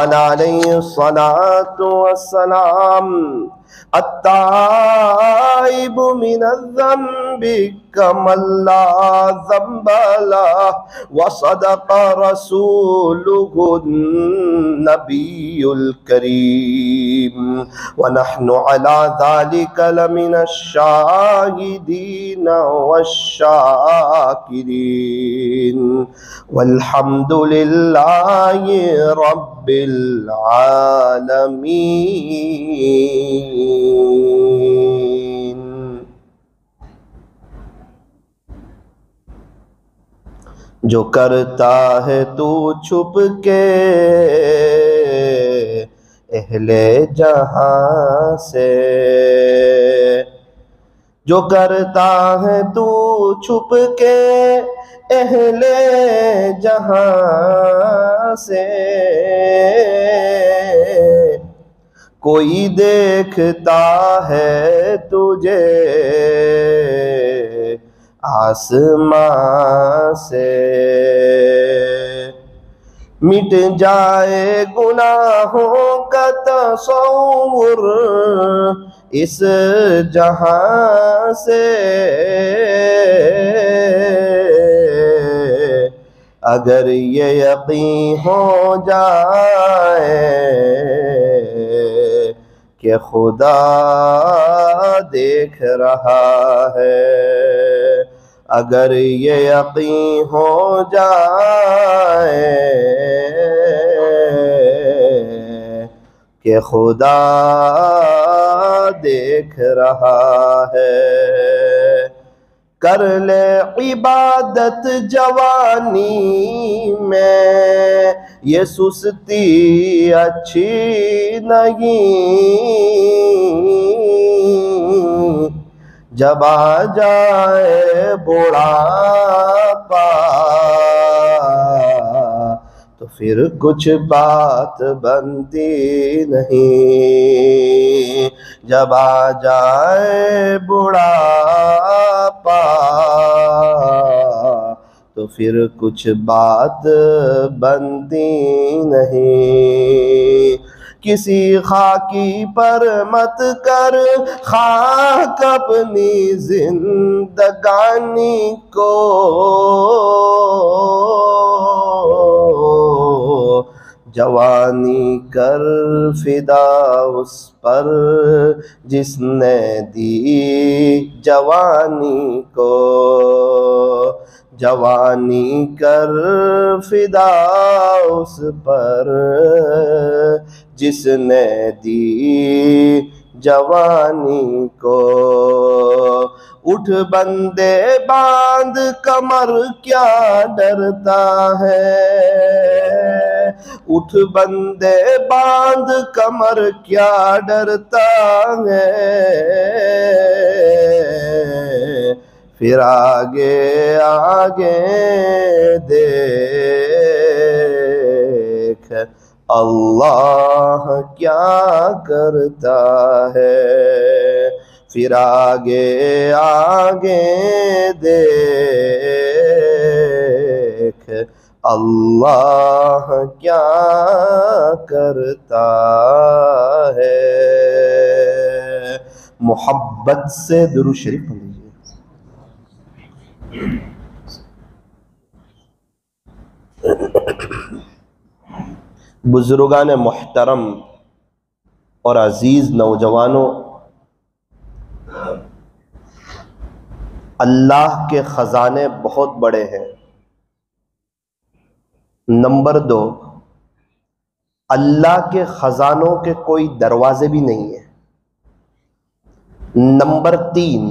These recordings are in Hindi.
अलैहिस्सलातु वस्सलाम अत्ताइबु मिनज़्ज़ंबि कमल्ला ज़ंबला व सदक़ रसूलुहुन नबियुल करीम व नहनु अला ज़ालिका लमिनश शाहिदीन वश्शाकिरीन वल्हम्दुलिल्लाहि रब्बिल आलमीन। जो करता है तू छुप के अहले जहां से, जो करता है तू छुप के अहले जहां से, कोई देखता है तुझे आसमां से। मिट जाए गुनाहों का तसव्वुर इस जहां से, अगर ये यकीन हो जाए कि खुदा देख रहा है, अगर ये यकीन हो जाए कि खुदा देख रहा है, कर ले इबादत जवानी में, ये सुस्ती अच्छी नहीं। जब आ जाए बुढ़ापा तो फिर कुछ बात बनती नहीं। जब आ जाए बुढ़ापा तो फिर कुछ बात बनती नहीं। किसी खाकी पर मत कर खाक अपनी जिंदगानी को, जवानी कर फिदा उस पर जिसने दी जवानी को, जवानी कर फिदा उस पर जिसने दी जवानी को। उठ बंदे बांध कमर क्या डरता है, उठ बंदे बांध कमर क्या डरता है, फिर आगे आगे देख अल्लाह क्या करता है, फिर आगे आगे देख अल्लाह क्या करता है। मोहब्बत से दुरूद शरीफ पढ़ लीजिए। बुजुर्गान मोहतरम और अजीज नौजवानों, अल्लाह के खजाने बहुत बड़े हैं। नंबर 2, अल्लाह के खजानों के कोई दरवाजे भी नहीं है। नंबर 3,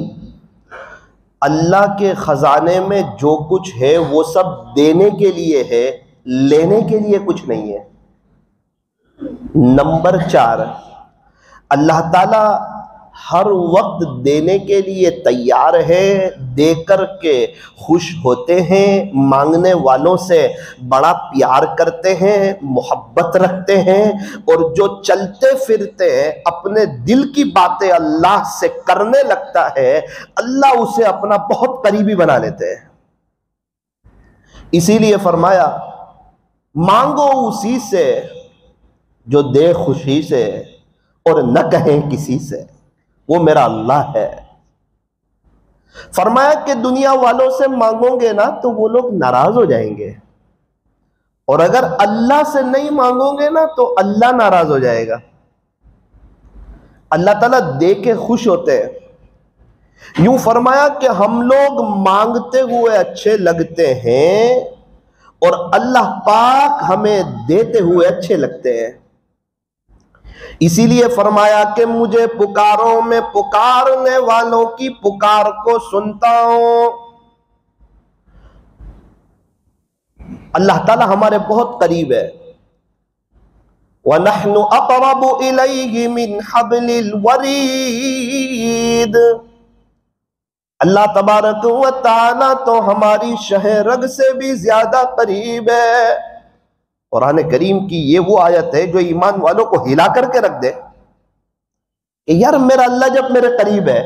अल्लाह के खजाने में जो कुछ है वो सब देने के लिए है, लेने के लिए कुछ नहीं है। नंबर 4, अल्लाह ताला हर वक्त देने के लिए तैयार है, देकर के खुश होते हैं, मांगने वालों से बड़ा प्यार करते हैं, मोहब्बत रखते हैं, और जो चलते फिरते हैं अपने दिल की बातें अल्लाह से करने लगता है, अल्लाह उसे अपना बहुत करीबी बना लेते हैं। इसीलिए फरमाया मांगो उसी से जो दे खुशी से और न कहें किसी से, वो मेरा अल्लाह है। फरमाया कि दुनिया वालों से मांगोगे ना तो वो लोग नाराज हो जाएंगे, और अगर अल्लाह से नहीं मांगोगे ना तो अल्लाह नाराज हो जाएगा। अल्लाह ताला दे के खुश होते हैं। यूं फरमाया कि हम लोग मांगते हुए अच्छे लगते हैं और अल्लाह पाक हमें देते हुए अच्छे लगते हैं। इसीलिए फरमाया कि मुझे पुकारो, मैं पुकारने वालों की पुकार को सुनता हूं। अल्लाह ताला हमारे बहुत करीब है। वनहनु अक़रबु इलैहि मिन हब्लिल वरीद। अल्लाह तबारक व तआला तो हमारी शहरग से भी ज्यादा करीब है। कुरान करीम की ये वो आयत है जो ईमान वालों को हिला करके रख दे कि यार मेरा अल्लाह जब मेरे करीब है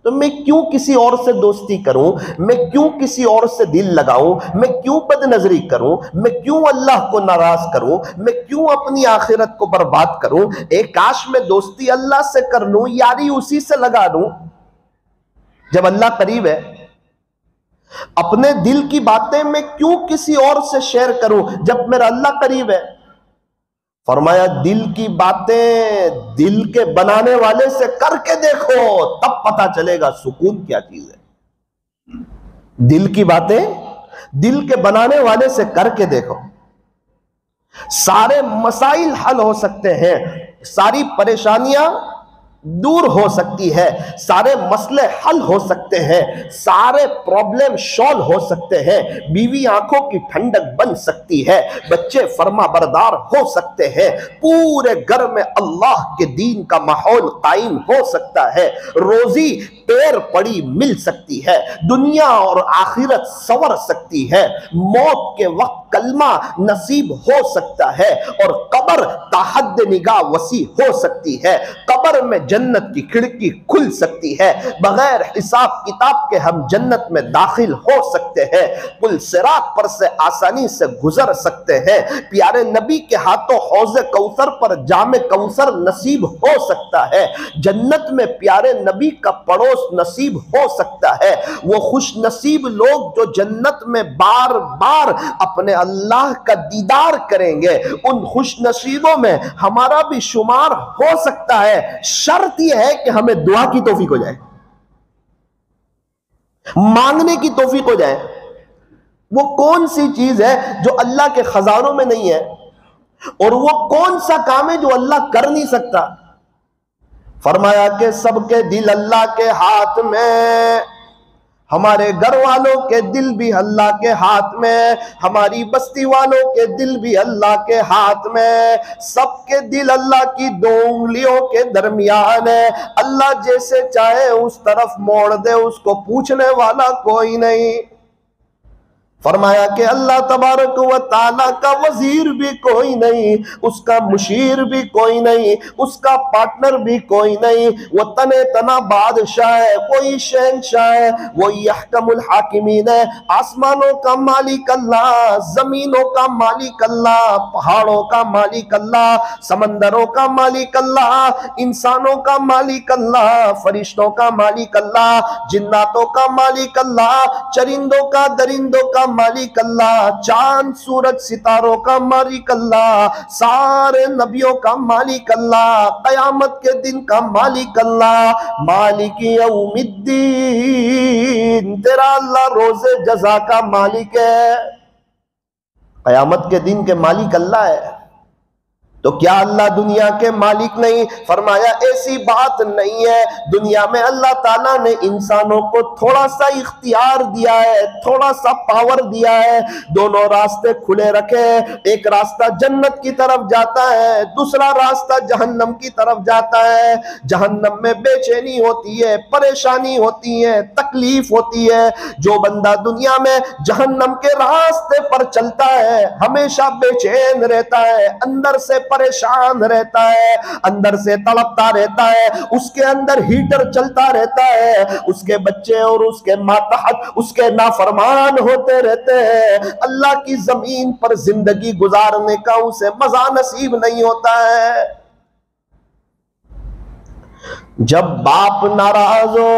तो मैं क्यों किसी और से दोस्ती करूं, मैं क्यों किसी और से दिल लगाऊं, मैं क्यों बदनजरी करूं, मैं क्यों अल्लाह को नाराज करूं, मैं क्यों अपनी आखिरत को बर्बाद करूं। एक काश मैं दोस्ती अल्लाह से कर लूं, यारी उसी से लगा दूं जब अल्लाह करीब है। अपने दिल की बातें मैं क्यों किसी और से शेयर करूं जब मेरा अल्लाह करीब है। फरमाया दिल की बातें दिल के बनाने वाले से करके देखो, तब पता चलेगा सुकून क्या चीज है। दिल की बातें दिल के बनाने वाले से करके देखो, सारे मसाइल हल हो सकते हैं, सारी परेशानियां दूर हो सकती है, सारे मसले हल हो सकते हैं, सारे प्रॉब्लम सॉल्व हो सकते हैं, बीवी आंखों की ठंडक बन सकती है, बच्चे फर्मा बरदार हो सकते हैं, पूरे घर में अल्लाह के दीन का माहौल कायम हो सकता है, रोजी पैर पड़ी मिल सकती है, दुनिया और आखिरत संवर सकती है, मौत के वक्त कलमा नसीब हो सकता है, और कब्र ताहद निगाह वसी हो सकती है। कब्र में जन्नत की खिड़की खुल सकती है, बगैर हिसाब किताब के हम जन्नत में दाखिल हो सकते हैं, पुल सिरात पर से आसानी से गुजर सकते हैं, प्यारे नबी के हाथों हौज़े कौसर पर जामे कौसर नसीब हो सकता है, जन्नत में प्यारे नबी का पड़ोस नसीब हो सकता है। वो खुश नसीब लोग जो जन्नत में बार बार अपने अल्लाह का दीदार करेंगे, उन खुश नसीबों में हमारा भी शुमार हो सकता है। शर्त यह है कि हमें दुआ की तौफीक हो जाए, मांगने की तौफीक हो जाए। वो कौन सी चीज है जो अल्लाह के खजानों में नहीं है, और वो कौन सा काम है जो अल्लाह कर नहीं सकता। फरमाया कि सबके दिल अल्लाह के हाथ में, हमारे घर वालों के दिल भी अल्लाह के हाथ में, हमारी बस्ती वालों के दिल भी अल्लाह के हाथ में, सबके दिल अल्लाह की दो उंगलियों के दरमियान है। अल्लाह जैसे चाहे उस तरफ मोड़ दे, उसको पूछने वाला कोई नहीं। फरमाया कि अल्लाह तबारक व ताला का वजीर भी कोई नहीं, उसका मुशीर भी कोई नहीं, उसका पार्टनर भी कोई नहीं। वो तने तना बादशाह है, वही शहंशाह है, वही अहकमुल हाकिमीन है। आसमानों का मालिक अल्लाह, जमीनों का मालिक अल्लाह, पहाड़ों का मालिक अल्लाह, समंदरों का मालिक अल्लाह, इंसानों का मालिक अल्लाह, फरिश्तों का मालिक अल्लाह, जिन्नातों का मालिक अल्लाह, चरिंदों का दरिंदों का मालिक अल्लाह, चांद सूरज सितारों का मालिक अल्लाह, सारे नबियों का मालिक अल्लाह, कयामत के दिन का मालिक अल्लाह, मालिक यौमिद्दीन, तेरा अल्लाह रोजे जजा का मालिक है। कयामत के दिन के मालिक अल्लाह है, तो क्या अल्लाह दुनिया के मालिक नहीं? फरमाया ऐसी बात नहीं है। दुनिया में अल्लाह ताला ने इंसानों को थोड़ा सा इख्तियार दिया है, थोड़ा सा पावर दिया है, दोनों रास्ते खुले रखे। एक रास्ता जन्नत की तरफ जाता है, दूसरा रास्ता जहन्नम की तरफ जाता है। जहन्नम में बेचैनी होती है, परेशानी होती है, तकलीफ तकलीफ होती है। जो बंदा दुनिया में जहन्नम के रास्ते पर चलता है हमेशा बेचैन रहता है, अंदर से परेशान रहता है, अंदर से तड़पता रहता है, उसके अंदर हीटर चलता रहता है, उसके बच्चे और उसके मातहत उसके नाफरमान होते रहते हैं, अल्लाह की जमीन पर जिंदगी गुजारने का उसे मजा नसीब नहीं होता है। जब बाप नाराज हो,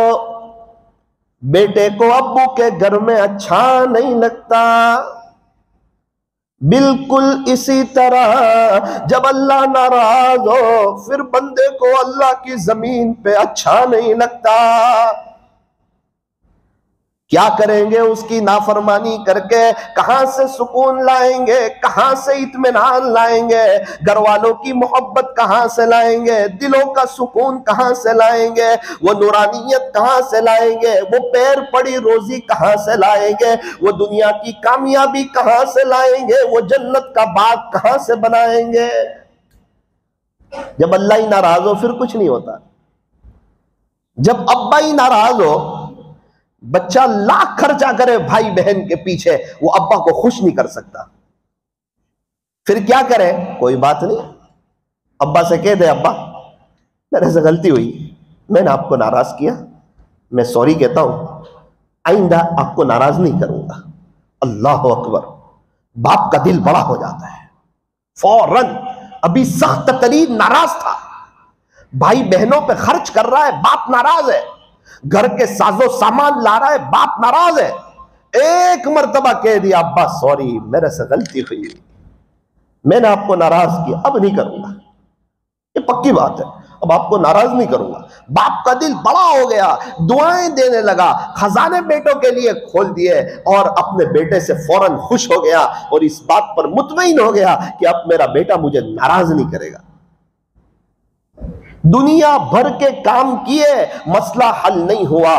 बेटे को अब्बू के घर में अच्छा नहीं लगता, बिल्कुल इसी तरह जब अल्लाह नाराज हो फिर बंदे को अल्लाह की जमीन पे अच्छा नहीं लगता। क्या करेंगे उसकी नाफरमानी करके? कहां से सुकून लाएंगे, कहां से इत्मीनान लाएंगे, घर वालों की मोहब्बत कहां से लाएंगे, दिलों का सुकून कहां से लाएंगे, वो नूरानियत कहां से लाएंगे, वो पैर पड़ी रोजी कहां से लाएंगे, वो दुनिया की कामयाबी कहां से लाएंगे, वो जन्नत का बाग कहां से बनाएंगे? जब अल्लाह ही नाराज हो फिर कुछ नहीं होता। जब अब्बा ही नाराज हो, बच्चा लाख खर्चा करे भाई बहन के पीछे, वो अब्बा को खुश नहीं कर सकता। फिर क्या करे? कोई बात नहीं, अब्बा से कह दे अब्बा मेरे से गलती हुई, मैंने आपको नाराज किया, मैं सॉरी कहता हूं, आइंदा आपको नाराज नहीं करूंगा। अल्लाह अकबर। बाप का दिल बड़ा हो जाता है फौरन। अभी सख्त तरीन नाराज था, भाई बहनों पे खर्च कर रहा है, बाप नाराज है, घर के साजो सामान ला रहा है, बाप नाराज है, एक मर्तबा कह दिया अब्बा सॉरी मेरे से गलती हुई, मैंने आपको नाराज किया, अब नहीं करूंगा, ये पक्की बात है, अब आपको नाराज नहीं करूंगा। बाप का दिल बड़ा हो गया, दुआएं देने लगा, खजाने बेटों के लिए खोल दिए और अपने बेटे से फौरन खुश हो गया और इस बात पर मुतमईन हो गया कि अब मेरा बेटा मुझे नाराज नहीं करेगा। दुनिया भर के काम किए, मसला हल नहीं हुआ,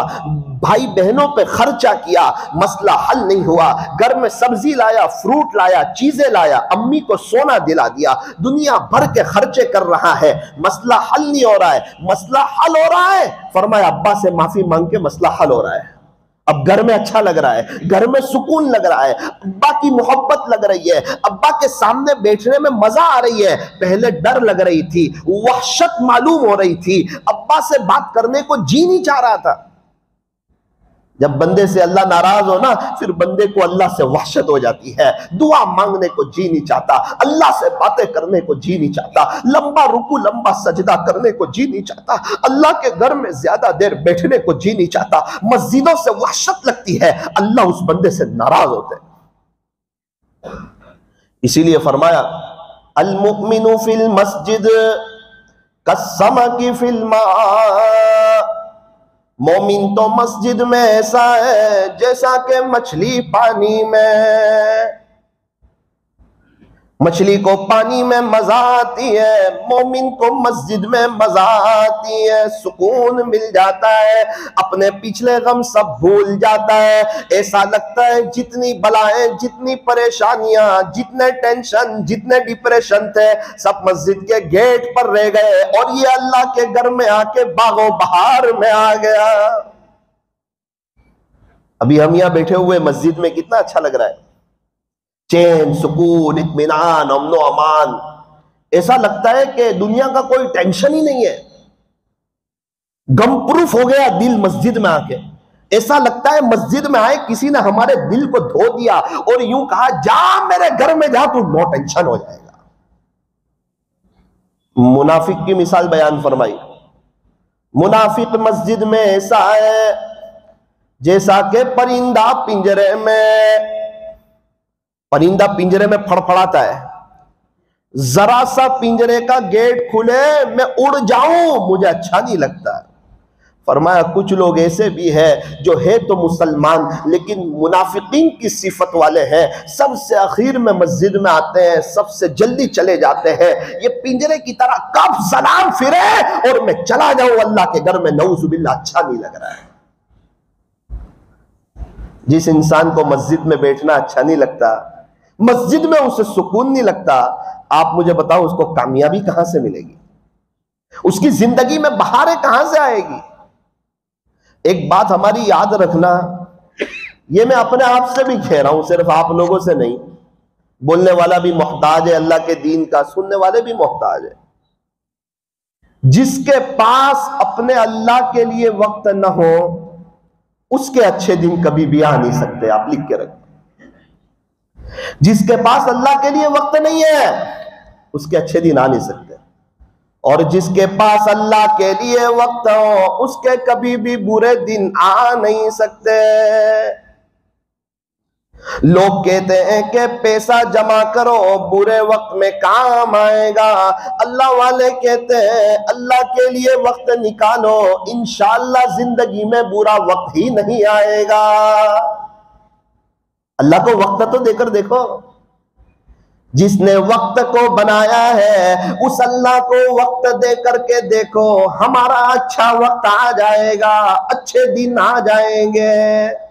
भाई बहनों पे खर्चा किया, मसला हल नहीं हुआ, घर में सब्जी लाया, फ्रूट लाया, चीजें लाया, अम्मी को सोना दिला दिया, दुनिया भर के खर्चे कर रहा है, मसला हल नहीं हो रहा है। मसला हल हो रहा है, फरमाया अब्बा से माफी मांग के मसला हल हो रहा है। अब घर में अच्छा लग रहा है, घर में सुकून लग रहा है, अब्बा की मोहब्बत लग रही है, अब्बा के सामने बैठने में मजा आ रही है। पहले डर लग रही थी, वहशत मालूम हो रही थी, अब्बा से बात करने को जी नहीं चाह रहा था। जब बंदे से अल्लाह नाराज हो ना, फिर बंदे को अल्लाह से वहशत हो जाती है, दुआ मांगने को जी नहीं चाहता, अल्लाह से बातें करने को जी नहीं चाहता, लंबा रुकू लंबा सजदा करने को जी नहीं चाहता, अल्लाह के घर में ज्यादा देर बैठने को जी नहीं चाहता, मस्जिदों से वहशत लगती है, अल्लाह उस बंदे से नाराज होते हैं। इसीलिए फरमाया अल मुमिनु फिल मस्जिद कस्समकी फिल मा, मोमिन तो मस्जिद में ऐसा है जैसा कि मछली पानी में। मछली को पानी में मजा आती है, मोमिन को मस्जिद में मजा आती है, सुकून मिल जाता है, अपने पिछले गम सब भूल जाता है। ऐसा लगता है जितनी बलाएं, जितनी परेशानियां, जितने टेंशन, जितने डिप्रेशन थे सब मस्जिद के गेट पर रह गए और ये अल्लाह के घर में आके बागो बहार में आ गया। अभी हम यहां बैठे हुए मस्जिद में कितना अच्छा लग रहा है, चैन, सुकून, इत्मीनान, अमनो अमान, ऐसा लगता है कि दुनिया का कोई टेंशन ही नहीं है। गम प्रूफ हो गया दिल मस्जिद में आके, ऐसा लगता है मस्जिद में आए किसी ने हमारे दिल को धो दिया और यूं कहा जा मेरे घर में जा, तू नो टेंशन हो जाएगा। मुनाफिक की मिसाल बयान फरमाई। मुनाफिक मस्जिद में ऐसा है जैसा कि परिंदा पिंजरे में, परिंदा पिंजरे में फड़फड़ाता है, जरा सा पिंजरे का गेट खुले मैं उड़ जाऊं मुझे अच्छा नहीं लगता। फरमाया कुछ लोग ऐसे भी हैं जो है तो मुसलमान लेकिन मुनाफिकीन की सिफत वाले हैं, सबसे आखिर में मस्जिद में आते हैं, सबसे जल्दी चले जाते हैं, ये पिंजरे की तरह कब सलाम फिरे और मैं चला जाऊं अल्लाह के घर में, नऊजुबिल्लाह अच्छा नहीं लग रहा है। जिस इंसान को मस्जिद में बैठना अच्छा नहीं लगता, मस्जिद में उसे सुकून नहीं लगता, आप मुझे बताओ उसको कामयाबी कहां से मिलेगी, उसकी जिंदगी में बहारें कहां से आएगी। एक बात हमारी याद रखना, ये मैं अपने आप से भी कह रहा हूं, सिर्फ आप लोगों से नहीं। बोलने वाला भी मोहताज है अल्लाह के दीन का, सुनने वाले भी मोहताज है। जिसके पास अपने अल्लाह के लिए वक्त न हो, उसके अच्छे दिन कभी भी आ नहीं सकते। आप लिख के रखो, जिसके पास अल्लाह के लिए वक्त नहीं है, उसके अच्छे दिन आ नहीं सकते। और जिसके पास अल्लाह के लिए वक्त हो, उसके कभी भी बुरे दिन आ नहीं सकते। लोग कहते हैं कि पैसा जमा करो, बुरे वक्त में काम आएगा। अल्लाह वाले कहते हैं अल्लाह के लिए वक्त निकालो, इंशाअल्लाह जिंदगी में बुरा वक्त ही नहीं आएगा। अल्लाह को वक्त तो देकर देखो। जिसने वक्त को बनाया है उस अल्लाह को वक्त दे करके देखो, हमारा अच्छा वक्त आ जाएगा, अच्छे दिन आ जाएंगे।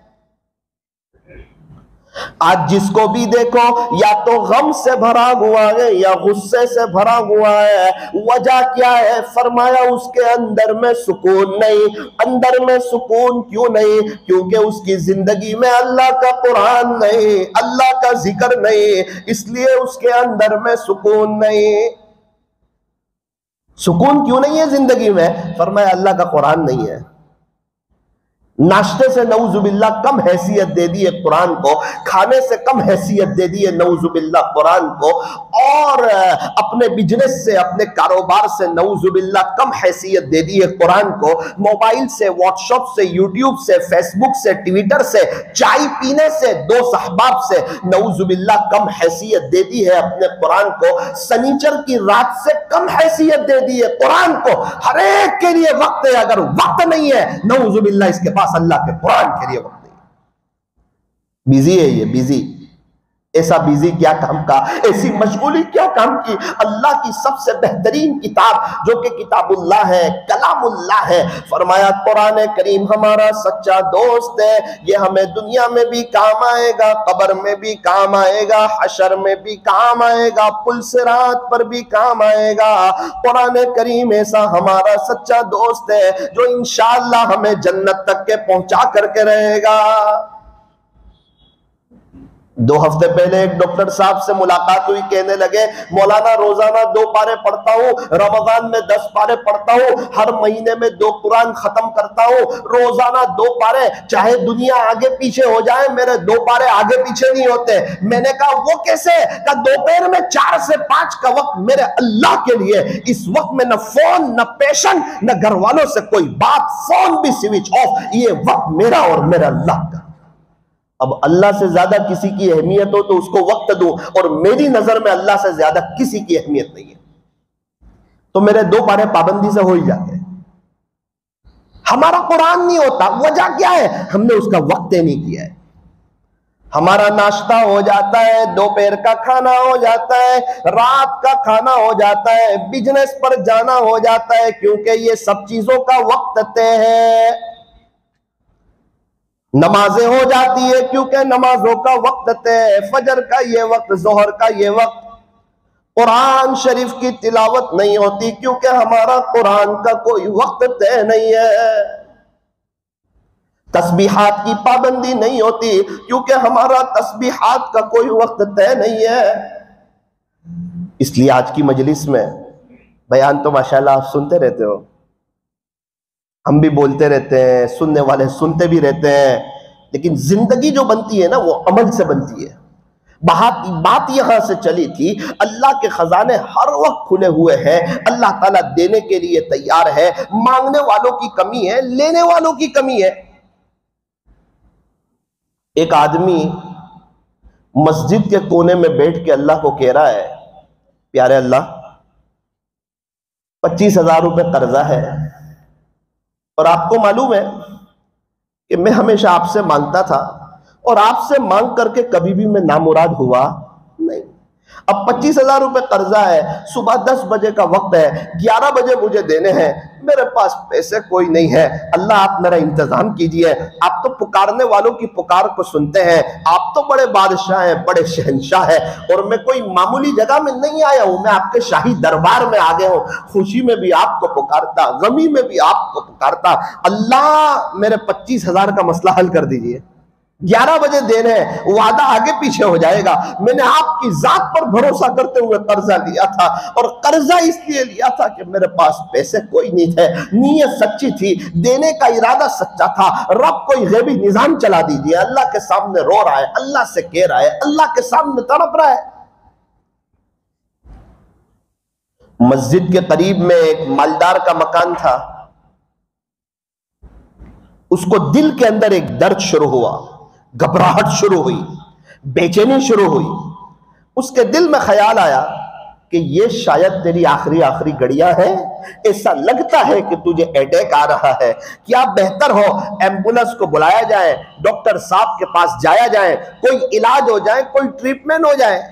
आज जिसको भी देखो या तो गम से भरा हुआ है या गुस्से से भरा हुआ है। वजह क्या है? फरमाया उसके अंदर में सुकून नहीं। अंदर में सुकून क्यों नहीं? क्योंकि उसकी जिंदगी में अल्लाह का कुरान नहीं, अल्लाह का जिक्र नहीं, इसलिए उसके अंदर में सुकून नहीं। सुकून क्यों नहीं है जिंदगी में? फरमाया अल्लाह का कुरान नहीं है। नाश्ते से नऊजुबिल्ला कम हैसियत दे दी है कुरान को, खाने से कम हैसियत दे दी है नऊजुबिल्ला कुरान को, और अपने बिजनेस से, अपने कारोबार से नऊजुबिल्ला कम हैसियत दे दी है कुरान को। मोबाइल से, व्हाट्सएप से, यूट्यूब से, फेसबुक से, ट्विटर से, चाय पीने से, दोस्त अहबाब से नऊजुबिल्ला कम हैसियत दे दी है अपने कुरान को। सनीचर की रात से कम हैसियत दे दी है कुरान को। हर एक के लिए वक्त है, अगर वक्त नहीं है नऊजुबिल्ला इसके पास अल्लाह के कुरान के लिए वक्त नहीं। बिजी है ये, बिजी। ऐसा बिजी क्या काम का, ऐसी मशगूली क्या काम की? अल्लाह की सबसे बेहतरीन किताब जो कि किताबुल्लाह है, कलामुल्लाह है। फरमाया कुरान करीम हमारा सच्चा दोस्त है, ये हमें दुनिया में भी काम आएगा, कब्र में भी काम आएगा, हशर में भी काम आएगा, पुल सिरात पर भी काम आएगा। कुरान करीम ऐसा हमारा सच्चा दोस्त है जो इंशाअल्लाह हमें जन्नत तक के पहुंचा करके रहेगा। 2 हफ्ते पहले एक डॉक्टर साहब से मुलाकात हुई, कहने लगे मौलाना रोजाना 2 पारे पढ़ता हूँ, रमजान में 10 पारे पढ़ता हूँ, हर महीने में 2 कुरान खत्म करता हूँ, रोजाना 2 पारे, चाहे दुनिया आगे पीछे हो जाए मेरे 2 पारे आगे पीछे नहीं होते। मैंने कहा वो कैसे? कहा दोपहर में 4 से 5 का वक्त मेरे अल्लाह के लिए, इस वक्त में न फोन, न पेशेंट, न घर वालों से कोई बात, फोन भी स्विच ऑफ, ये वक्त मेरा और मेरा अल्लाह का। अब अल्लाह से ज्यादा किसी की अहमियत हो तो उसको वक्त दूं, और मेरी नजर में अल्लाह से ज्यादा किसी की अहमियत नहीं है, तो मेरे 2 पारे पाबंदी से हो ही जाते हैं। हमारा कुरान नहीं होता, वजह क्या है? हमने उसका वक्त नहीं किया है। हमारा नाश्ता हो जाता है, दोपहर का खाना हो जाता है, रात का खाना हो जाता है, बिजनेस पर जाना हो जाता है, क्योंकि ये सब चीजों का वक्त तय है। नमाजें हो जाती है क्योंकि नमाजों का वक्त तय, फजर का ये वक्त, जोहर का ये वक्त। कुरान शरीफ की तिलावत नहीं होती क्योंकि हमारा कुरान का कोई वक्त तय नहीं है। तस्बीहात की पाबंदी नहीं होती क्योंकि हमारा तस्बीहात का कोई वक्त तय नहीं है। इसलिए आज की मजलिस में बयान तो माशाल्लाह आप सुनते रहते हो, हम भी बोलते रहते हैं, सुनने वाले सुनते भी रहते हैं, लेकिन जिंदगी जो बनती है ना वो अमल से बनती है। बात यहां से चली थी, अल्लाह के खजाने हर वक्त खुले हुए हैं, अल्लाह ताला देने के लिए तैयार है। मांगने वालों की कमी है, लेने वालों की कमी है। एक आदमी मस्जिद के कोने में बैठ के अल्लाह को कह रहा है, प्यारे अल्लाह 25,000 रुपए कर्जा है, और आपको मालूम है कि मैं हमेशा आपसे मांगता था और आपसे मांग करके कभी भी मैं नामुराद हुआ नहीं। अब 25,000 रुपए कर्जा है, सुबह 10 बजे का वक्त है, 11 बजे मुझे देने हैं, मेरे पास पैसे कोई नहीं है। अल्लाह आप मेरा इंतजाम कीजिए। आप तो पुकारने वालों की पुकार को सुनते हैं, आप तो बड़े बादशाह हैं, बड़े शहंशाह हैं, और मैं कोई मामूली जगह में नहीं आया हूं, मैं आपके शाही दरबार में आ गया हूं। खुशी में भी आपको पुकारता, गमी में भी आपको पुकारता। अल्लाह मेरे 25,000 का मसला हल कर दीजिए। 11 बजे देने हैं, वादा आगे पीछे हो जाएगा। मैंने आपकी जात पर भरोसा करते हुए कर्जा लिया था, और कर्जा इसलिए लिया था कि मेरे पास पैसे कोई नहीं थे, नीयत सच्ची थी, देने का इरादा सच्चा था। रब कोई गैबी निजाम चला दीजिए। अल्लाह के सामने रो रहा है, अल्लाह से कह रहा है, अल्लाह के सामने तड़प रहा है। मस्जिद के करीब में एक मालदार का मकान था। उसको दिल के अंदर एक दर्द शुरू हुआ, घबराहट शुरू हुई, बेचैनी शुरू हुई। उसके दिल में ख्याल आया कि ये शायद तेरी आखिरी घड़ियां हैं। ऐसा लगता है कि तुझे अटैक आ रहा है। क्या बेहतर हो एम्बुलेंस को बुलाया जाए, डॉक्टर साहब के पास जाया जाए, कोई इलाज हो जाए, कोई ट्रीटमेंट हो जाए।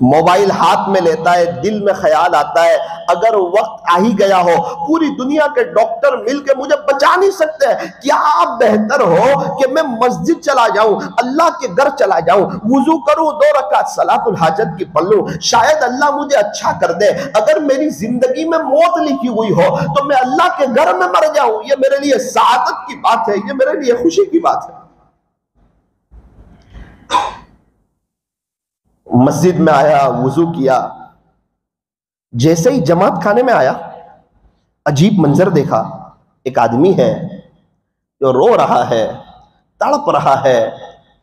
मोबाइल हाथ में लेता है, दिल में ख्याल आता है, अगर वक्त आ ही गया हो, पूरी दुनिया के डॉक्टर मिलकर मुझे बचा नहीं सकते, क्या बेहतर हो कि मैं मस्जिद चला जाऊं, अल्लाह के घर चला जाऊं, वुजू करूं, 2 रकात सलातुल हाजत की पढ़ लूं, शायद अल्लाह मुझे अच्छा कर दे। अगर मेरी जिंदगी में मौत लिखी हुई हो तो मैं अल्लाह के घर में मर जाऊं। ये मेरे लिए सआदत की बात है, ये मेरे लिए खुशी की बात है। मस्जिद में आया, वुजू किया। जैसे ही जमात खाने में आया, अजीब मंजर देखा। एक आदमी है जो रो रहा है, तड़प रहा है,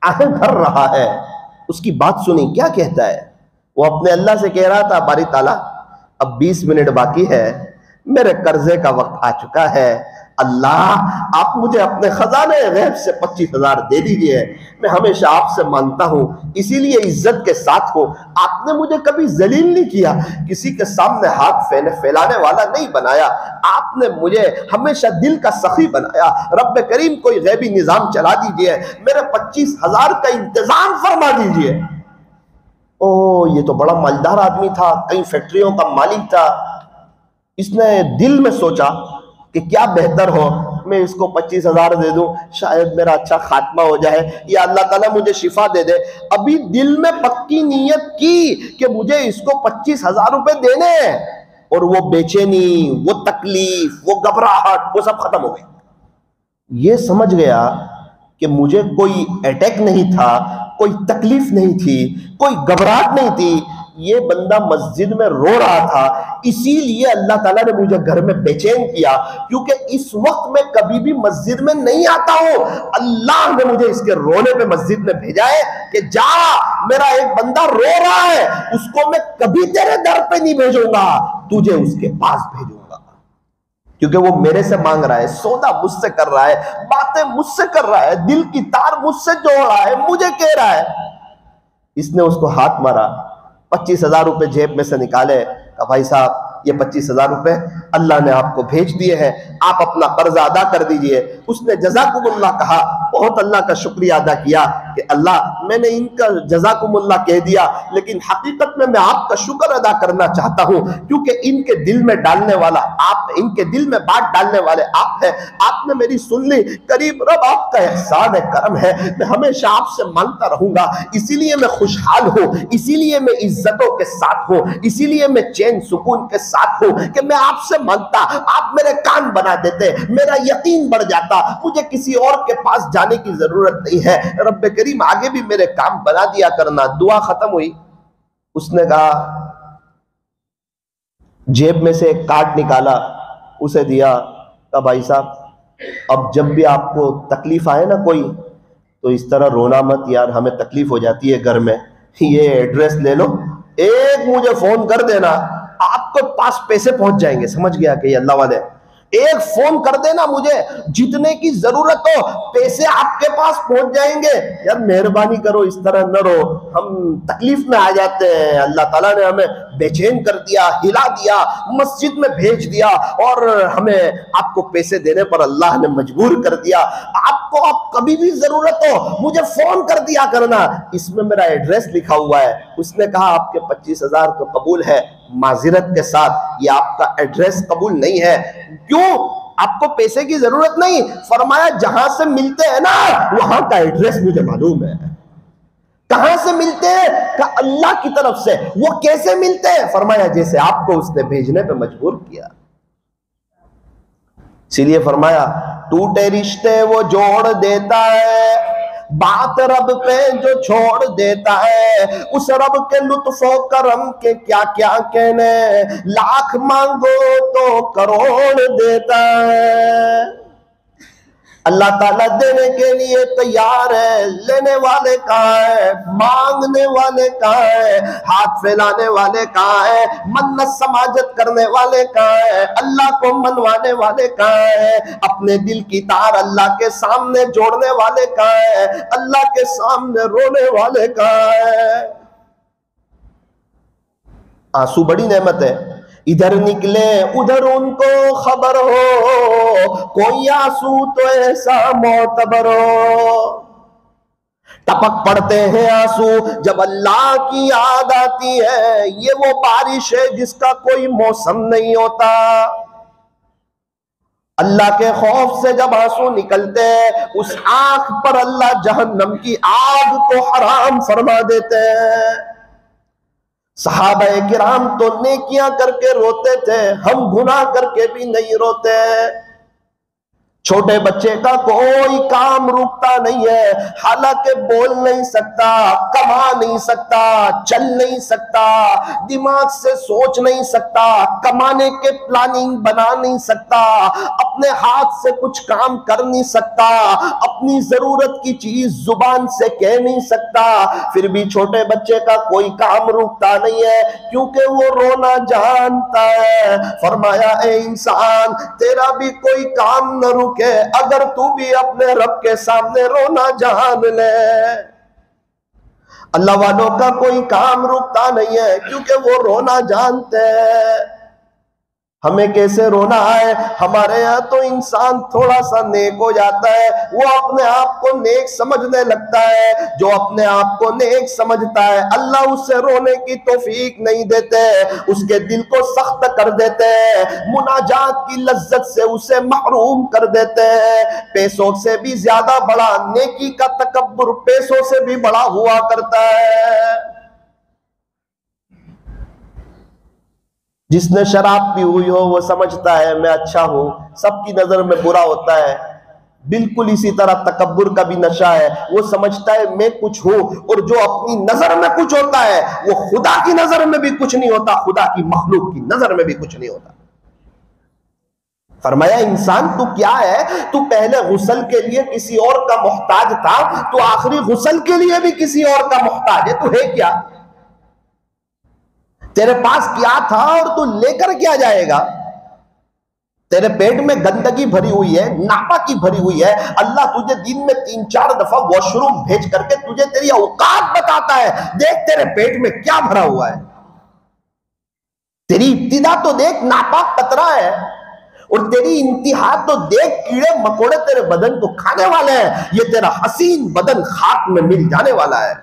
आंखें भर रहा है। उसकी बात सुनी, क्या कहता है? वो अपने अल्लाह से कह रहा था, बारी ताला अब 20 मिनट बाकी है, मेरे कर्जे का वक्त आ चुका है। अल्लाह आप मुझे अपने खजाने गैब से 25,000 दे दीजिए। मैं हमेशा आपसे मांगता हूं, इसीलिए इज्जत के साथ हूं। आपने मुझे कभी जलील नहीं किया, किसी के सामने हाथ फैलाने वाला नहीं बनाया। आपने मुझे हमेशा दिल का सखी बनाया। रब्बे करीम कोई गैबी निजाम चला दीजिए, मेरे 25,000 का इंतजाम फरमा दीजिए। ओ, ये तो बड़ा मालदार आदमी था, कई फैक्ट्रियों का मालिक था। इसने दिल में सोचा कि क्या बेहतर हो, मैं इसको 25,000 दे दूं, शायद मेरा अच्छा खात्मा हो जाए, या अल्लाह ताला मुझे शिफा दे दे। अभी दिल में पक्की नीयत की कि मुझे इसको 25,000 रुपए देने हैं, और वो बेचैनी, वो तकलीफ, वो घबराहट, वो सब खत्म हो गई। ये समझ गया कि मुझे कोई अटैक नहीं था, कोई तकलीफ नहीं थी, कोई घबराहट नहीं थी। ये बंदा मस्जिद में रो रहा था, इसीलिए अल्लाह ताला ने मुझे घर में बेचैन किया, क्योंकि इस वक्त मैं कभी भी मस्जिद में नहीं आता हूं। अल्लाह ने मुझे इसके रोने पे मस्जिद में भेजा है कि जा, मेरा एक बंदा रो रहा है, उसको मैं कभी तेरे दर पे नहीं भेजूंगा, तुझे उसके पास भेजूंगा, क्योंकि वो मेरे से मांग रहा है, सौदा मुझसे कर रहा है, बातें मुझसे कर रहा है, दिल की तार मुझसे जोड़ रहा है, मुझे कह रहा है। इसने उसको हाथ मारा, 25,000 रुपए जेब में से निकाले, कहा भाई साहब ये 25,000 रुपए अल्लाह ने आपको भेज दिए हैं, आप अपना कर्जा अदा कर दीजिए। उसने जज़ाकुमुल्लाह कहा, बहुत अल्लाह का शुक्रिया अदा किया कि अल्लाह मैंने इनका जज़ाकुमुल्लाह कह दिया, लेकिन हकीकत में मैं आपका शुक्र अदा करना चाहता हूं, क्योंकि इनके दिल में डालने वाला आप, इनके दिल में बात डालने वाले आप हैं। आपने मेरी सुन ली, करीब रब आपका एहसान है, करम है, मैं हमेशा आपसे मांगता रहूंगा, इसीलिए मैं खुशहाल हूं, इसीलिए मैं इज्जतों के साथ हूं, इसीलिए मैं चैन सुकून के साथ हूं कि मैं आपसे मांगता, आप मेरे कान बना देते, मेरा यकीन बढ़ जाता, मुझे किसी और के पास जाने की जरूरत नहीं है। रब्बे करीम आगे भी मेरे काम बना दिया करना। दुआ खत्म हुई, उसने कहा, जेब में से एक कार्ड निकाला, उसे दिया, कहा भाई साहब अब जब भी आपको तकलीफ आए ना कोई, तो इस तरह रोना मत यार, हमें तकलीफ हो जाती है घर में, ये एड्रेस ले लो, एक मुझे फोन कर देना, आपके पास पैसे पहुंच जाएंगे। समझ गया कि ये अल्लाह वाले, एक फोन कर देना मुझे, जितने की जरूरत हो पैसे आपके पास पहुंच जाएंगे। यार मेहरबानी करो, इस तरह न रो, हम तकलीफ में आ जाते हैं। अल्लाह ताला ने हमें बेचैन कर दिया, हिला दिया, मस्जिद में भेज दिया, और हमें आपको पैसे देने पर अल्लाह ने मजबूर कर दिया। आप आपको अब कभी भी जरूरत हो मुझे फोन कर दिया करना, इसमें मेरा एड्रेस लिखा हुआ है। उसने कहा आपके 25,000 तो कबूल है, माजिरत के साथ ये आपका एड्रेस कबूल नहीं है। क्यों? आपको पैसे की जरूरत नहीं। फरमाया जहां से मिलते हैं ना वहां का एड्रेस मुझे मालूम है। कहां से मिलते हैं? का अल्लाह की तरफ से। वो कैसे मिलते हैं? फरमाया जैसे आपको उसने भेजने पे मजबूर किया। इसीलिए फरमाया टूटे रिश्ते वो जोड़ देता है, बात रब पे जो छोड़ देता है, उस रब के लुत्फो करम के क्या क्या कहने, लाख मांगो तो करोड़ देता है। अल्लाह ताला देने के लिए तैयार है, लेने वाले कहाँ है? मांगने वाले कहाँ है? हाथ फैलाने वाले कहाँ है? मन्नत समाजत करने वाले कहाँ है? अल्लाह को मनवाने वाले कहाँ है? अपने दिल की तार अल्लाह के सामने जोड़ने वाले कहाँ है? अल्लाह के सामने रोने वाले कहाँ है? आंसू बड़ी नेमत है, इधर निकले उधर उनको खबर हो, कोई आंसू तो ऐसा मोतबर हो। टपक पड़ते हैं आंसू जब अल्लाह की याद आती है, ये वो बारिश है जिसका कोई मौसम नहीं होता। अल्लाह के खौफ से जब आंसू निकलते हैं, उस आंख पर अल्लाह जहन्नम की आग को हराम फरमा देते हैं। सहाबाए किराम तो नेकियां करके रोते थे, हम गुनाह करके भी नहीं रोते। छोटे बच्चे का कोई काम रुकता नहीं है, हालांकि बोल नहीं सकता, कमा नहीं सकता, चल नहीं सकता, दिमाग से सोच नहीं सकता, कमाने के प्लानिंग बना नहीं सकता, अपने हाथ से कुछ काम कर नहीं सकता, अपनी जरूरत की चीज जुबान से कह नहीं सकता, फिर भी छोटे बच्चे का कोई काम रुकता नहीं है क्योंकि वो रोना जानता है। फरमाया ए इंसान, तेरा भी कोई काम न रुके अगर तू भी अपने रब के सामने रोना जान ले। अल्लाह वालों का कोई काम रुकता नहीं है क्योंकि वो रोना जानते हैं। हमें कैसे रोना है? हमारे यहाँ तो इंसान थोड़ा सा नेक हो जाता है, वो अपने आप को नेक समझने लगता है। जो अपने आप को नेक समझता है अल्लाह उससे रोने की तौफीक नहीं देते, उसके दिल को सख्त कर देते हैं, मुनाजात की लज्जत से उसे महरूम कर देते हैं। पैसों से भी ज्यादा बड़ा नेकी का तकब्बुर पैसों से भी बड़ा हुआ करता है। जिसने शराब पी हुई हो वो समझता है मैं अच्छा हूं, सबकी नजर में बुरा होता है। बिल्कुल इसी तरह तकब्बुर का भी नशा है, वो समझता है मैं कुछ हूं, और जो अपनी नजर में कुछ होता है वो खुदा की नजर में भी कुछ नहीं होता, खुदा की मखलूक की नजर में भी कुछ नहीं होता। फरमाया इंसान तू क्या है? तू पहले गुस्ल के लिए किसी और का मोहताज था, तू आखिरी गुस्ल के लिए भी किसी और का मोहताज है। तू है क्या? तेरे पास क्या था और तू लेकर क्या जाएगा? तेरे पेट में गंदगी भरी हुई है, नापाकी भरी हुई है। अल्लाह तुझे दिन में 3-4 दफा वॉशरूम भेज करके तुझे तेरी औकात बताता है। देख तेरे पेट में क्या भरा हुआ है, तेरी इब्तिदा तो देख नापाक कतरा है, और तेरी इंतहा तो देख कीड़े मकोड़े तेरे बदन को खाने वाले हैं। ये तेरा हसीन बदन खाक में मिल जाने वाला है।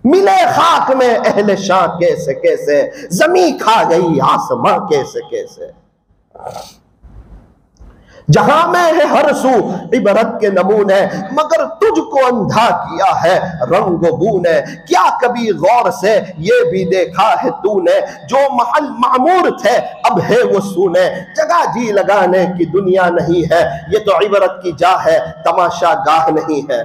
मिले खाक में अहले शाह कैसे कैसे, जमी खा गई आसमां कैसे कैसे। जहां में है हर सू इबरत के नमूने, मगर तुझको अंधा किया है रंग बू ने। क्या कभी गौर से ये भी देखा है तूने, जो महल मामूर थे अब है वो सूने। जगह जी लगाने की दुनिया नहीं है, ये तो इबरत की जा है तमाशा गाह नहीं है।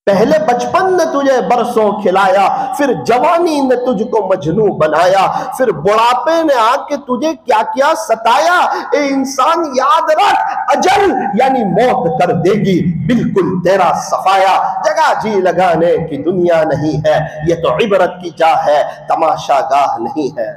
पहले बचपन ने तुझे बरसों खिलाया, फिर जवानी ने तुझको मजनू बनाया, फिर बुढ़ापे ने आके तुझे क्या क्या सताया। ए इंसान याद रख, अजल यानी मौत कर देगी बिल्कुल तेरा सफाया। जगह जी लगाने की दुनिया नहीं है, ये तो इबरत की जा है तमाशा गाह नहीं है।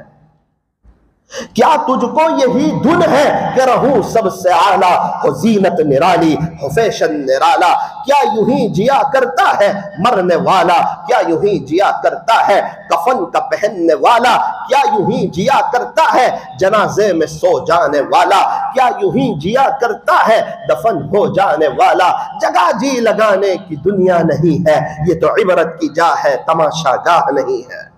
क्या तुझको यही धुन है कि रहूं सबसे आला, हो जीनत निराली, हो फैशन निराला। क्या यूं ही जिया करता है मरने वाला, क्या यूं ही जिया करता है कफन का पहनने वाला, क्या यूं ही जिया करता है जनाजे में सो जाने वाला, क्या यूं ही जिया करता है दफन हो जाने वाला। जगह जी लगाने की दुनिया नहीं है, ये तो इबरत की जा है, तमाशा गाह नहीं है।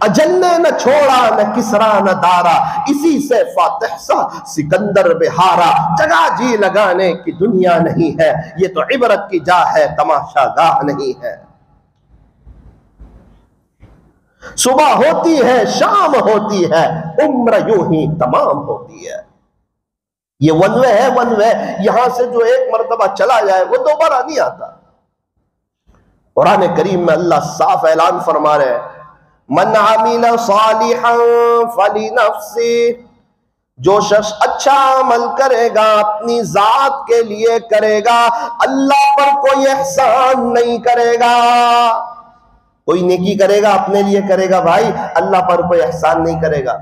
अजल ने न छोड़ा न किसरा न दारा, इसी से फातिह सा सिकंदर बिहारा। जगह जी लगाने की दुनिया नहीं है, ये तो इबरत की जा है, तमाशा गाह नहीं है। सुबह होती है शाम होती है, उम्र यूं ही तमाम होती है। ये वन वे है, वन वे। यहां से जो एक मर्तबा चला जाए वो दोबारा नहीं आता। कुरान करीम में अल्लाह साफ ऐलान फरमा रहे हैं, मन आमिल सालिहन फलिनफ्सी, जो शख्स अच्छा अमल करेगा अपनी जात के लिए करेगा, अल्लाह पर कोई एहसान नहीं करेगा। कोई नेकी करेगा अपने लिए करेगा भाई, अल्लाह पर कोई एहसान नहीं करेगा।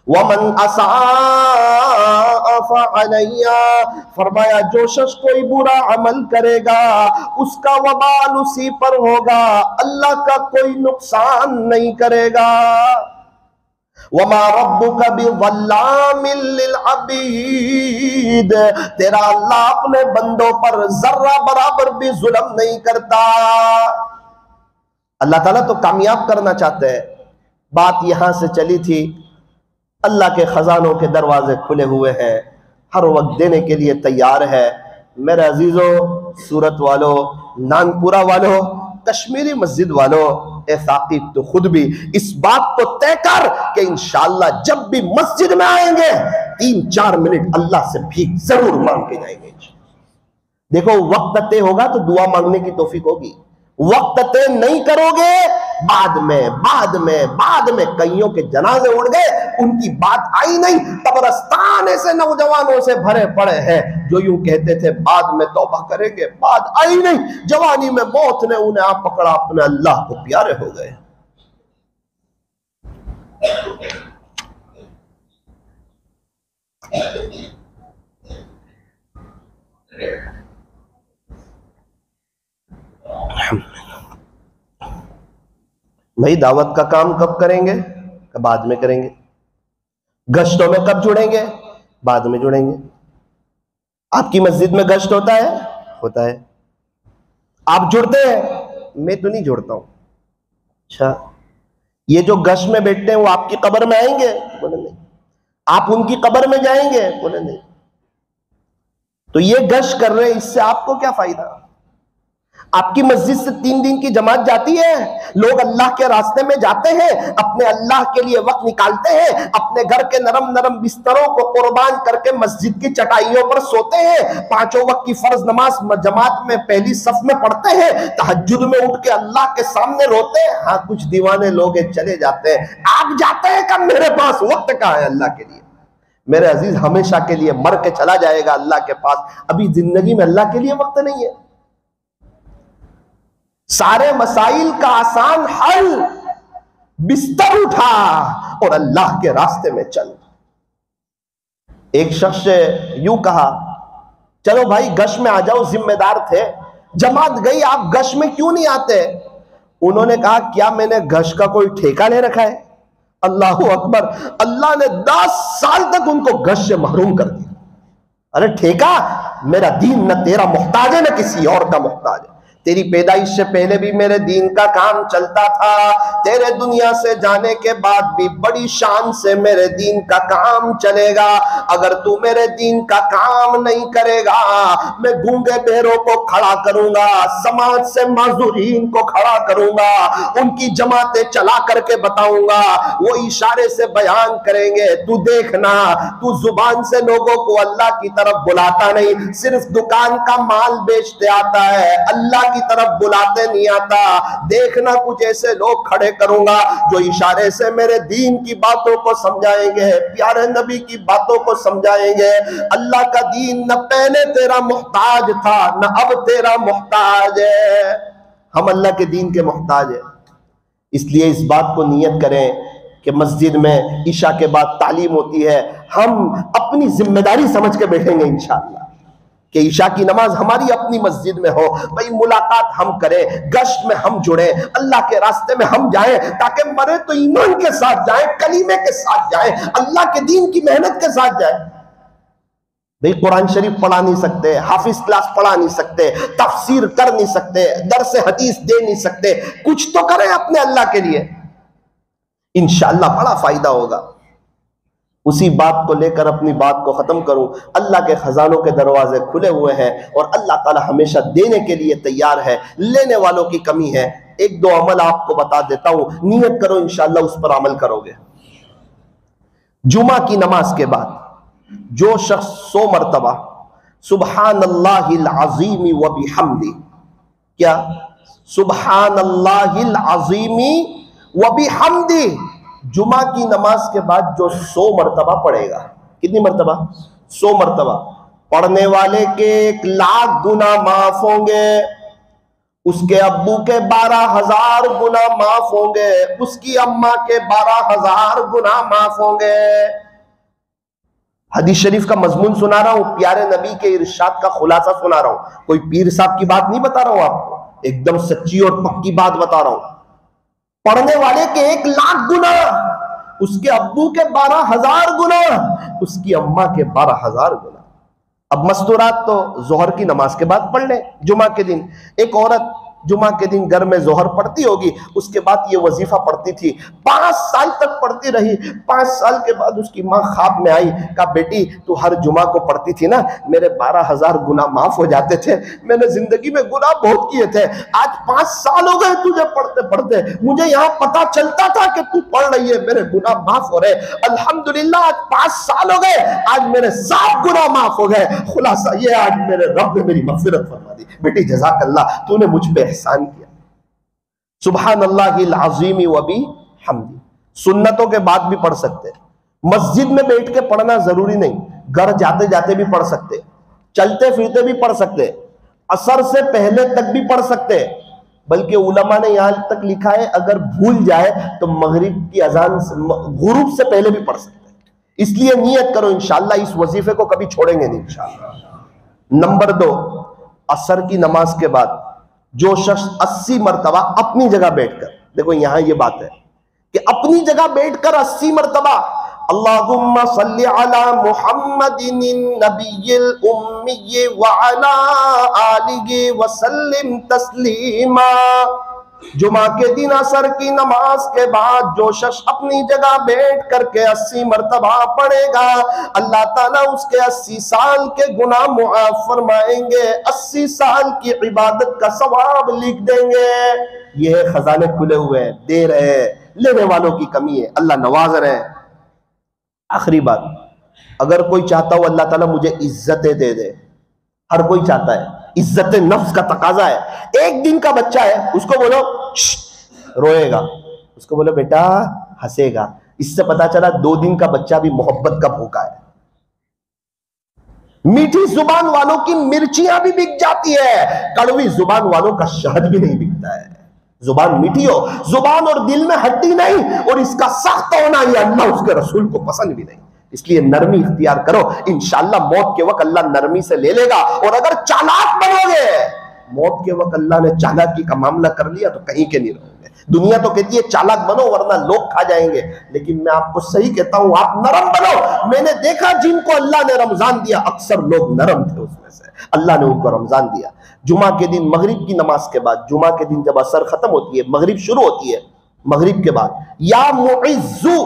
वमन असाअ फअलैया, फरमाया जो शख्स कोई बुरा अमल करेगा उसका वबाल उसी पर होगा, अल्लाह का कोई नुकसान नहीं करेगा। वमा रब्बुका बिज़ल्लामिल लिल अबीद, तेरा अल्लाह अपने बंदों पर जर्रा बराबर भी जुल्म नहीं करता। अल्लाह ताला तो कामयाब करना चाहते हैं। बात यहां से चली थी, अल्लाह के खजानों के दरवाजे खुले हुए हैं, हर वक्त देने के लिए तैयार है। मेरे अजीजों, सूरत वालों, नानपुरा वालों, कश्मीरी मस्जिद वालों, ए साकिब तो खुद भी इस बात को तय कर कि इंशाअल्लाह जब भी मस्जिद में आएंगे 3-4 मिनट अल्लाह से भीख जरूर मांग के जाएंगे। देखो वक्त तय होगा तो दुआ मांगने की तौफीक होगी, वक्त तय नहीं करोगे बाद में कईयों के जनाजे उड़ गए, उनकी बात आई नहीं। कब्रिस्तान ऐसे नौजवानों से भरे पड़े हैं जो यूं कहते थे बाद में तौबा करेंगे, बात आई नहीं। जवानी में मौत ने उन्हें आप पकड़ा, अपने अल्लाह को प्यारे हो गए। भाई दावत का काम कब करेंगे? बाद में करेंगे। गश्तों में कब जुड़ेंगे? बाद में जुड़ेंगे। आपकी मस्जिद में गश्त होता है? होता है। आप जुड़ते हैं? मैं तो नहीं जुड़ता हूं। अच्छा, ये जो गश्त में बैठते हैं वो आपकी कब्र में आएंगे? बोले नहीं। आप उनकी कब्र में जाएंगे? बोले नहीं। तो ये गश्त कर रहे हैं, इससे आपको क्या फायदा? आपकी मस्जिद से 3 दिन की जमात जाती है, लोग अल्लाह के रास्ते में जाते हैं, अपने अल्लाह के लिए वक्त निकालते हैं, अपने घर के नरम नरम बिस्तरों को कुर्बान करके मस्जिद की चटाइयों पर सोते हैं, 5 वक्त की फर्ज नमाज जमात में पहली सफ में पढ़ते हैं, तहज्जुद में उठ के अल्लाह के सामने रोते हैं। हाँ, कुछ दीवाने लोग चले जाते हैं, आप जाते हैं कब? मेरे पास वक्त कहाँ है अल्लाह के लिए? मेरे अजीज, हमेशा के लिए मर के चला जाएगा अल्लाह के पास, अभी जिंदगी में अल्लाह के लिए वक्त नहीं है। सारे मसाइल का आसान हल, बिस्तर उठा और अल्लाह के रास्ते में चल। एक शख्स से यूं कहा, चलो भाई गश में आ जाओ, जिम्मेदार थे, जमात गई, आप गश में क्यों नहीं आते? उन्होंने कहा, क्या मैंने गश का कोई ठेका ले रखा है? अल्लाहू अकबर, अल्लाह ने 10 साल तक उनको गश से महरूम कर दिया। अरे ठेका? मेरा दीन न तेरा मोहताज है न किसी और का मोहताज है। तेरी पैदाइश से पहले भी मेरे दीन का काम चलता था, तेरे दुनिया से जाने के बाद भी बड़ी शान से मेरे दीन का काम चलेगा। अगर तू मेरे दीन का काम नहीं करेगा, मैं गूंगे बहरों को खड़ा करूंगा, समाज से माजूरीन को खड़ा करूंगा, उनकी जमातें चला करके बताऊंगा, वो इशारे से बयान करेंगे। तू देखना, तू जुबान से लोगों को अल्लाह की तरफ बुलाता नहीं, सिर्फ दुकान का माल बेचते आता है, अल्लाह की तरफ बुलाते नहीं आता। देखना, कुछ ऐसे लोग खड़े करूंगा जो इशारे से मेरे दीन की बातों को समझाएंगे, प्यारे नबी की बातों को समझाएंगे। अल्लाह का दीन न पहले तेरा मोहताज था न अब तेरा मोहताज है। हम अल्लाह के दीन के मोहताज है। इसलिए इस बात को नियत करें कि मस्जिद में ईशा के बाद तालीम होती है, हम अपनी जिम्मेदारी समझ के बैठेंगे इंशाअल्लाह कि ईशा की नमाज हमारी अपनी मस्जिद में हो। भाई मुलाकात हम करें, गश्त में हम जुड़े, अल्लाह के रास्ते में हम जाएं, ताकि मरे तो ईमान के साथ जाएं, कलीमे के साथ जाएं, अल्लाह के दीन की मेहनत के साथ जाएं। भाई कुरान शरीफ पढ़ा नहीं सकते, हाफिज क्लास पढ़ा नहीं सकते, तफसीर कर नहीं सकते, दर्स हदीस दे नहीं सकते, कुछ तो करें अपने अल्लाह के लिए, इंशाअल्लाह बड़ा फायदा होगा। उसी बात को लेकर अपनी बात को खत्म करूं, अल्लाह के खजानों के दरवाजे खुले हुए हैं और अल्लाह ताला हमेशा देने के लिए तैयार है, लेने वालों की कमी है। एक दो अमल आपको बता देता हूं, नियत करो इंशाअल्लाह उस पर अमल करोगे। जुमा की नमाज के बाद जो शख्स 100 मरतबा सुबहानल्लाहिल अज़ीमी व बिहम्दी, क्या सुबहानल्लाहिल अज़ीमी व बिहम्दी, जुमा की नमाज के बाद जो 100 मरतबा पढ़ेगा, कितनी मरतबा? 100 मरतबा पढ़ने वाले के 1,00,000 गुना माफ होंगे, उसके अब्बू के 12,000 गुना माफ होंगे, उसकी अम्मा के 12,000 गुना माफ होंगे। हदीस शरीफ का मजमून सुना रहा हूं, प्यारे नबी के इरशाद का खुलासा सुना रहा हूं, कोई पीर साहब की बात नहीं बता रहा हूं आपको, एकदम सच्ची और पक्की बात बता रहा हूं। पढ़ने वाले के 1,00,000 गुना, उसके अब्बू के 12,000 गुना, उसकी अम्मा के 12,000 गुना। अब मस्तूरात तो जोहर की नमाज के बाद पढ़ ले। जुमा के दिन एक औरत जुमा के दिन घर में जोहर पढ़ती होगी, उसके बाद ये वजीफा पढ़ती थी, 5 साल तक पढ़ती रही। 5 साल के बाद उसकी माँ ख्वाब में आई, कहा बेटी तू हर जुमा को पढ़ती थी ना, मेरे 12,000 गुना माफ हो जाते थे, मैंने जिंदगी में गुनाह बहुत किए थे, आज 5 साल हो गए तुझे पढ़ते पढ़ते, मुझे यहाँ पता चलता था कि तू पढ़ रही है, मेरे गुनाह माफ हो रहे, अल्हम्दुलिल्लाह आज 5 साल हो गए, आज मेरे 7 गुनाह माफ हो गए। खुलासा ये, आज मेरे रब ने मेरी मगफिरत फरमा दी। बेटी जज़ाकल्लाह, तूने मुझ पे एहसान किया। सुबहानल्लाहिल अज़ीमी व बिहम्दी, सुन्नतों के बाद भी पढ़ सकते, मस्जिद में बैठ के पढ़ना जरूरी नहीं, घर जाते जाते भी पढ़ सकते, चलते फिरते भी पढ़ सकते, असर से पहले तक भी पढ़ सकते, बल्कि उलमा ने यहां तक लिखा है अगर भूल जाए तो मगरिब की अजान गुरूब से पहले भी पढ़ सकते। इसलिए नियत करो इंशाअल्लाह इस वजीफे को कभी छोड़ेंगे नहीं इंशाअल्लाह। नंबर 2, असर की नमाज के बाद जो शख्स 80 मरतबा अपनी जगह बैठकर, देखो यहां ये बात है कि अपनी जगह बैठकर 80 मरतबा अल्लाहुम्मा सल्ली अला मुहम्मदिन नबिय्यिल उम्मी व अला आलिहि व सल्लिम तस्लीमा। जुमा के दिन असर की नमाज के बाद जो शख्स अपनी जगह बैठ करके 80 मरतबा पढ़ेगा, अल्लाह ताला उसके 80 साल के गुनाह मुआफ फरमाएंगे, 80 साल की इबादत का सवाब लिख देंगे। ये खजाने खुले हुए हैं, दे रहे हैं, लेने वालों की कमी है, अल्लाह नवाज रहे हैं। आखिरी बात, अगर कोई चाहता हो अल्लाह ताला मुझे इज्जतें दे दे, हर कोई चाहता है, इज्जत नफ्स का तकाजा है। एक दिन का बच्चा है, उसको बोलो रोएगा, उसको बोलो बेटा हंसेगा, इससे पता चला 2 दिन का बच्चा भी मोहब्बत का भूखा है। मीठी जुबान वालों की मिर्चियां भी बिक जाती है, कड़वी जुबान वालों का शहद भी नहीं बिकता है। जुबान मीठी हो, जुबान और दिल में हड्डी नहीं, और इसका सख्त होना ये अल्लाह उसके रसूल को पसंद भी नहीं। इसलिए नरमी इख्तियार करो, इंशाअल्लाह मौत के वक्त अल्लाह नरमी से ले लेगा। और अगर चालाक बनोगे, मौत के वक्त अल्लाह ने चालाकी का मामला कर लिया तो कहीं के नहीं रहोगे। दुनिया तो कहती है चालाक बनो वरना लोग खा जाएंगे, लेकिन मैं आपको सही कहता हूं आप नरम बनो। मैंने देखा जिनको अल्लाह ने रमजान दिया, अक्सर लोग नरम थे, उसमें से अल्लाह ने उनको रमजान दिया। जुमा के दिन मगरिब की नमाज के बाद, जुमा के दिन जब असर खत्म होती है, मगरिब शुरू होती है, मगरिब के बाद या मुइज्जु,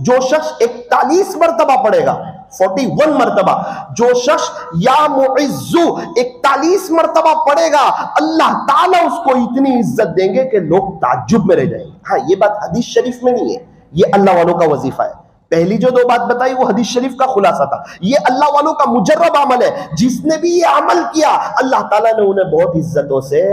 जो शख्स 41 मरतबा पढ़ेगा, 41 मरतबा, जो शख्स या मुइज्जु 41 मरतबा पढ़ेगा, अल्लाह ताला उसको इतनी इज्जत देंगे कि लोग ताज्जुब में रह जाएंगे। हाँ, ये बात हदीस शरीफ में नहीं है, ये अल्लाह वालों का वजीफा है। पहली जो 2 बात बताई वो हदीस शरीफ का खुलासा था, ये अल्लाह वालों का मुजर्रब अमल है। जिसने भी ये अमल किया, अल्लाह ताला ने उन्हें बहुत इज्जतों से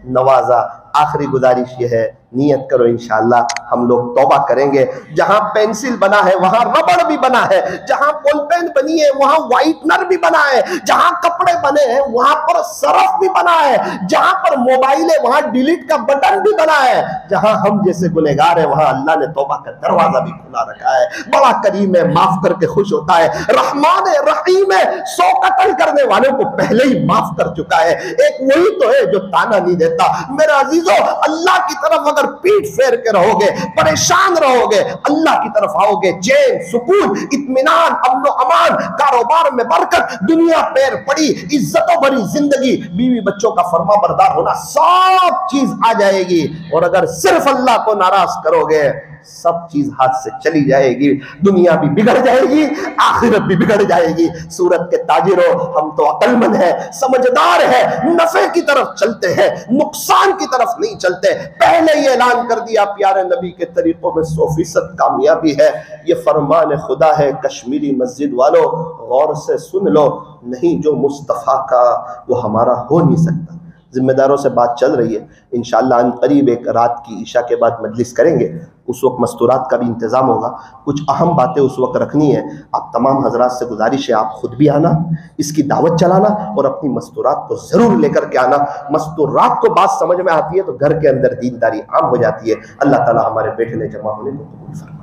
नवाजा। आखिरी गुजारिश ये है, नियत करो इंशाअल्लाह हम लोग तौबा करेंगे। जहां पेंसिल बना है वहां रबड़ भी बना है, जहां बॉल पेन बनी है वहां व्हाइटनर भी बना है, जहां कपड़े बने हैं वहां पर सरफ भी बना है, जहां पर मोबाइल है वहां डिलीट का बटन भी बना है। जहां हम जैसे गुनहगार है वहां अल्लाह ने तौबा का दरवाजा भी खुला रखा है। बड़ा करीम है, माफ करके खुश होता है, रहमान है, रहीम है, 100 कत्ल करने वालों को पहले ही माफ कर चुका है। एक वही तो है जो ताना नहीं देता। मेरे अजीजों, अल्लाह की तरफ अगर पीठ फेर के रहोगे, परेशान रहोगे, अल्लाह की तरफ आओगे, चैन, सुकून, इत्मीनान, अमन अमान, कारोबार में बरकत, दुनिया पैर पड़ी, इज्जतों भरी जिंदगी, बीवी बच्चों का फरमा बरदार होना, सब चीज आ जाएगी। और अगर सिर्फ अल्लाह को नाराज करोगे, सब चीज हाथ से चली जाएगी, दुनिया भी बिगड़ जाएगी, आखिरत भी बिगड़ जाएगी। सूरत के ताजिरों, हम तो अक्लमंद है, समझदार है, नफे की तरफ चलते हैं, नुकसान की तरफ नहीं चलते। पहले ही ऐलान कर दिया प्यारे नबी के तरीकों में 100% कामयाबी है। ये फरमान खुदा है। कश्मीरी मस्जिद वालों, गौर से सुन लो, नहीं जो मुस्तफ़ा का वो हमारा हो नहीं सकता। जिम्मेदारों से बात चल रही है, इंशाअल्लाह करीब एक रात की ईशा के बाद मजलिस करेंगे, उस वक्त मस्तूरात का भी इंतज़ाम होगा। कुछ अहम बातें उस वक्त रखनी है। आप तमाम हजरात से गुजारिश है, आप खुद भी आना, इसकी दावत चलाना और अपनी मस्तूरात को ज़रूर लेकर के आना। मस्तूरात को बात समझ में आती है तो घर के अंदर दीनदारी आम हो जाती है। अल्लाह ताला हमारे बैठने जमा होने को कबूल फरमाए।